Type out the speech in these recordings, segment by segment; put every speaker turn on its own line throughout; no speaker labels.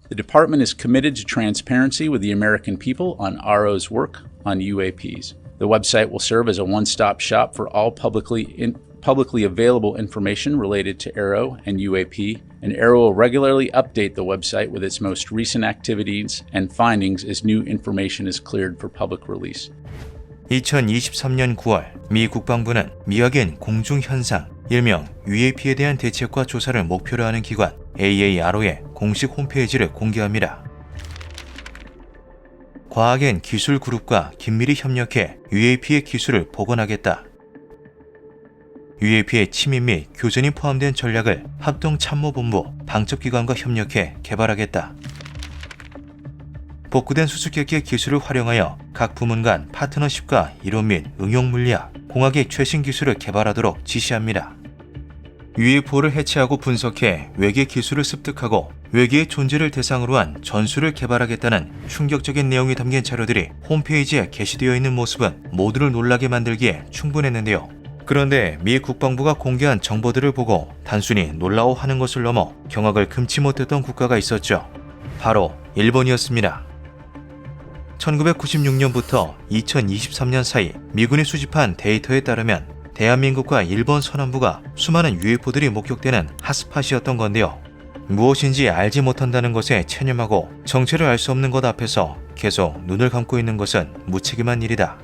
The department is committed to transparency with the American people on RO's work on UAPs. The website will serve as a one-stop shop for all publicly available information related to ARROW and UAP, and ARROW will regularly update the website with its most recent activities and findings as new information is cleared for public release.
2023년 9월 미 국방부는 미확인 공중현상, 일명 UAP에 대한 대책과 조사를 목표로 하는 기관 AARO의 공식 홈페이지를 공개합니다. 과학엔 기술그룹과 긴밀히 협력해 UAP의 기술을 복원하겠다. UAP의 침입 및 교전이 포함된 전략을 합동참모본부 방첩기관과 협력해 개발하겠다. 복구된 수수께끼의 기술을 활용하여 각 부문 간 파트너십과 이론 및 응용 물리학, 공학의 최신 기술을 개발하도록 지시합니다. UFO를 해체하고 분석해 외계 기술을 습득하고 외계의 존재를 대상으로 한 전술을 개발하겠다는 충격적인 내용이 담긴 자료들이 홈페이지에 게시되어 있는 모습은 모두를 놀라게 만들기에 충분했는데요. 그런데 미 국방부가 공개한 정보들을 보고 단순히 놀라워하는 것을 넘어 경악을 금치 못했던 국가가 있었죠. 바로 일본이었습니다. 1996년부터 2023년 사이 미군이 수집한 데이터에 따르면 대한민국과 일본 서남부가 수많은 UFO들이 목격되는 핫스팟이었던 건데요. 무엇인지 알지 못한다는 것에 체념하고 정체를 알 수 없는 것 앞에서 계속 눈을 감고 있는 것은 무책임한 일이다.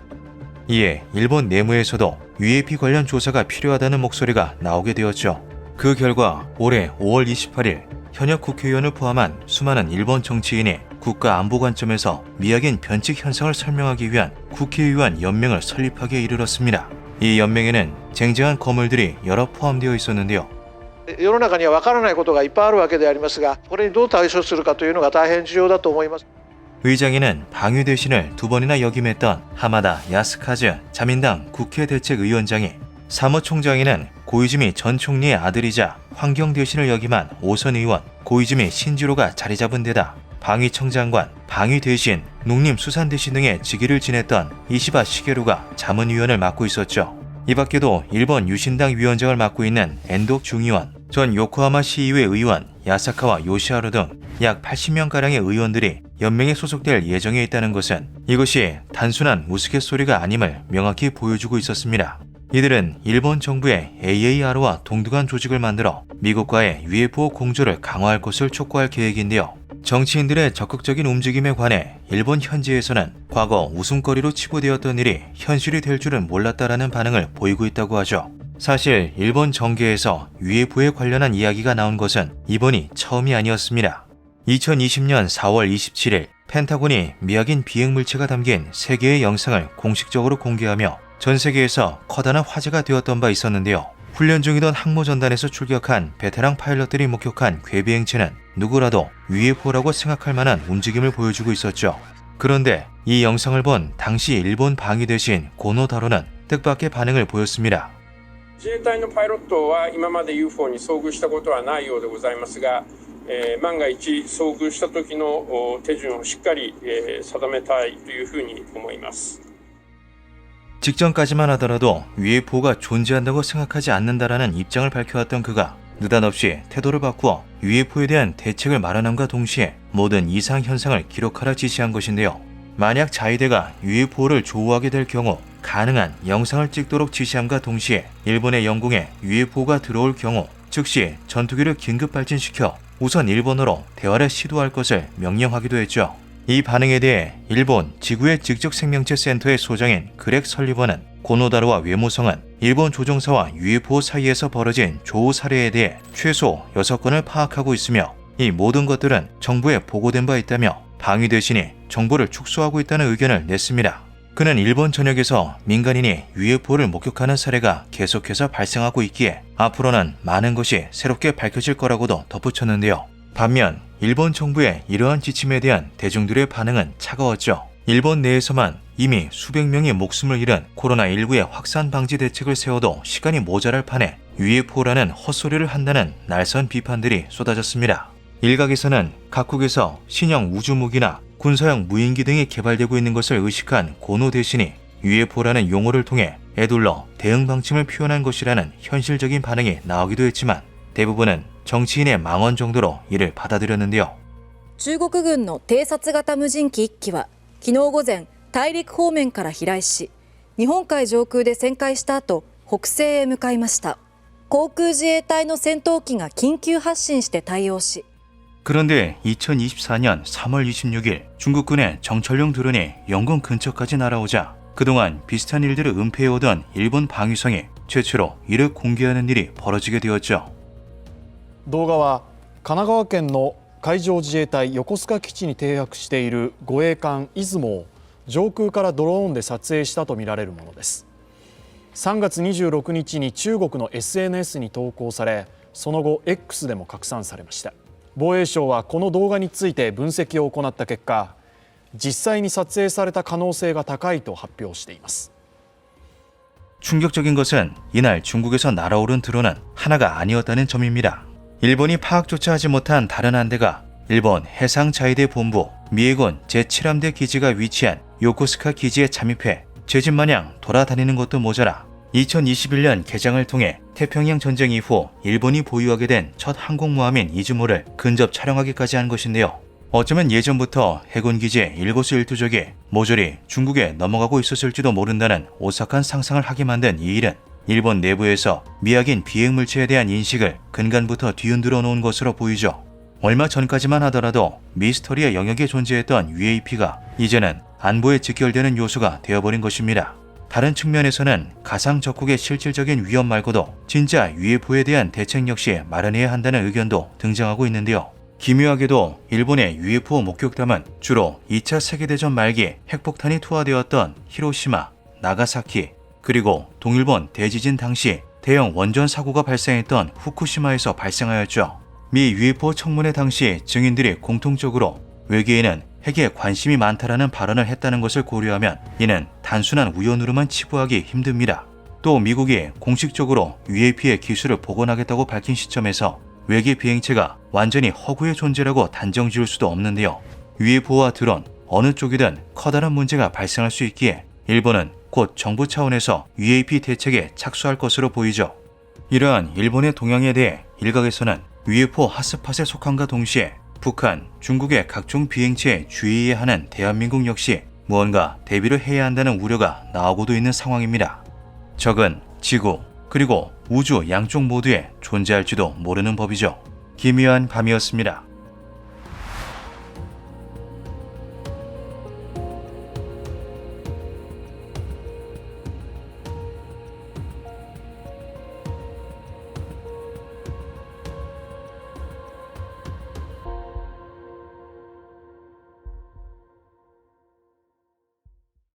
이에 일본 내무에서도 UAP 관련 조사가 필요하다는 목소리가 나오게 되었죠. 그 결과 올해 5월 28일 현역 국회의원을 포함한 수많은 일본 정치인이 국가 안보 관점에서 미확인 변칙 현상을 설명하기 위한 국회의원 연맹을 설립하기에 이르렀습니다. 이 연맹에는 쟁쟁한 거물들이 여러 포함되어 있었는데요.
世の中にはわからないことがいっぱいあるわけでありますが、これにどう対処するかというのが大変重要だと思います。
의장에는 방위 대신을 2번이나 역임했던 하마다 야스카즈 자민당 국회대책위원장이, 사무총장에는 고이즈미 전 총리의 아들이자 환경 대신을 역임한 오선 의원 고이즈미 신지로가 자리 잡은 데다 방위청장관, 방위 대신, 농림수산 대신 등의 직위를 지냈던 이시바 시게루가 자문위원을 맡고 있었죠. 이 밖에도 일본 유신당 위원장을 맡고 있는 엔독 중의원, 전 요코하마 시의회 의원 야사카와 요시하루 등 약 80명가량의 의원들이 연맹에 소속될 예정에 있다는 것은 이것이 단순한 우스갯소리가 아님을 명확히 보여주고 있었습니다. 이들은 일본 정부의 AARO와 동등한 조직을 만들어 미국과의 UFO 공조를 강화할 것을 촉구할 계획인데요. 정치인들의 적극적인 움직임에 관해 일본 현지에서는 과거 웃음거리로 치부되었던 일이 현실이 될 줄은 몰랐다라는 반응을 보이고 있다고 하죠. 사실 일본 정계에서 UFO에 관련한 이야기가 나온 것은 이번이 처음이 아니었습니다. 2020년 4월 27일 펜타곤이 미확인 비행물체가 담긴 3개의 영상을 공식적으로 공개하며 전 세계에서 커다란 화제가 되었던 바 있었는데요. 훈련 중이던 항모전단에서 출격한 베테랑 파일럿들이 목격한 궤비행체는 누구라도 UFO라고 생각할 만한 움직임을 보여주고 있었죠. 그런데 이 영상을 본 당시 일본 방위 대신 고노다로는 뜻밖의 반응을 보였습니다.
自衛隊のパイロットは今まで UFO に遭遇したことはないようでございますが、万が一遭遇した時の手順をしっかり定めたいというふうに思います。
직전까지만 하더라도 UFO가 존재한다고 생각하지 않는다라는 입장을 밝혀왔던 그가 느닷없이 태도를 바꾸어 UFO에 대한 대책을 마련함과 동시에 모든 이상 현상을 기록하라 지시한 것인데요. 만약 자위대가 UFO를 조우하게 될 경우 가능한 영상을 찍도록 지시함과 동시에 일본의 영공에 UFO가 들어올 경우 즉시 전투기를 긴급 발진시켜 우선 일본어로 대화를 시도할 것을 명령하기도 했죠. 이 반응에 대해 일본 지구의 직접생명체 센터의 소장인 그렉 설리번은 고노다로와 외무성은 일본 조종사와 UFO 사이에서 벌어진 조우 사례에 대해 최소 6건을 파악하고 있으며 이 모든 것들은 정부에 보고된 바 있다며 방위 대신이 정보를 축소하고 있다는 의견을 냈습니다. 그는 일본 전역에서 민간인이 UFO를 목격하는 사례가 계속해서 발생하고 있기에 앞으로는 많은 것이 새롭게 밝혀질 거라고도 덧붙였는데요. 반면 일본 정부의 이러한 지침에 대한 대중들의 반응은 차가웠죠. 일본 내에서만 이미 수백 명이 목숨을 잃은 코로나19의 확산 방지 대책을 세워도 시간이 모자랄 판에 UFO라는 헛소리를 한다는 날선 비판들이 쏟아졌습니다. 일각에서는 각국에서 신형 우주무기나 군사용 무인기 등이 개발되고 있는 것을 의식한 고노 대신이 UFO라는 용어를 통해 에둘러 대응 방침을 표현한 것이라는 현실적인 반응이 나오기도 했지만 대부분은 정치인의 망언 정도로 이를 받아들였는데요.
中国軍の偵察型無人機1機は昨日午前大陸方面から飛来し日本海上空で旋回した後北西へ向かいました。航空自衛隊の戦闘機が緊急発進して対応し
그런데 2024년 3월 26일 중국군의 정찰용 드론이 영공 근처까지 날아오자 그동안 비슷한 일들을 은폐해오던 일본 방위성이 최초로 이를 공개하는 일이 벌어지게 되었죠.
動画は神奈川県の海上自衛隊横須賀基地に停泊している護衛艦いずもを上空からドローンで撮影したとみられるものです。3月26日に中国の SNS に投稿され、その後 X でも拡散されました。防衛省はこの動画について分析を行った結果、実際に撮影された可能性が高いと発表しています。
충격적인 것은 이날 중국에서 날아오른 드론은 하나가 아니었다는 점입니다. 일본이 파악조차 하지 못한 다른 한 대가 일본 해상자위대 본부 미해군 제7함대 기지가 위치한 요코스카 기지에 잠입해 죄진마냥 돌아다니는 것도 모자라 2021년 개장을 통해 태평양 전쟁 이후 일본이 보유하게 된 첫 항공모함인 이즈모를 근접 촬영하기까지 한 것인데요. 어쩌면 예전부터 해군기지의 일거수일투족이 모조리 중국에 넘어가고 있었을지도 모른다는 오싹한 상상을 하게 만든 이 일은 일본 내부에서 미확인 비핵물체에 대한 인식을 근간부터 뒤흔들어 놓은 것으로 보이죠. 얼마 전까지만 하더라도 미스터리의 영역에 존재했던 UAP가 이제는 안보에 직결되는 요소가 되어버린 것입니다. 다른 측면에서는 가상 적국의 실질적인 위험 말고도 진짜 UFO에 대한 대책 역시 마련해야 한다는 의견도 등장하고 있는데요. 기묘하게도 일본의 UFO 목격담은 주로 2차 세계대전 말기 핵폭탄이 투하되었던 히로시마, 나가사키, 그리고 동일본 대지진 당시 대형 원전 사고가 발생했던 후쿠시마에서 발생하였죠. 미 UFO 청문회 당시 증인들이 공통적으로 외계인은 핵에 관심이 많다라는 발언을 했다는 것을 고려하면 이는 단순한 우연으로만 치부하기 힘듭니다. 또 미국이 공식적으로 UAP의 기술을 복원하겠다고 밝힌 시점에서 외계 비행체가 완전히 허구의 존재라고 단정 지을 수도 없는데요. UFO와 드론 어느 쪽이든 커다란 문제가 발생할 수 있기에 일본은 곧 정부 차원에서 UAP 대책에 착수할 것으로 보이죠. 이러한 일본의 동향에 대해 일각에서는 UFO 핫스팟에 속함과 동시에 북한, 중국의 각종 비행체에 주의해야 하는 대한민국 역시 무언가 대비를 해야 한다는 우려가 나오고도 있는 상황입니다. 적은 지구, 그리고 우주 양쪽 모두에 존재할지도 모르는 법이죠. 기묘한 밤이었습니다.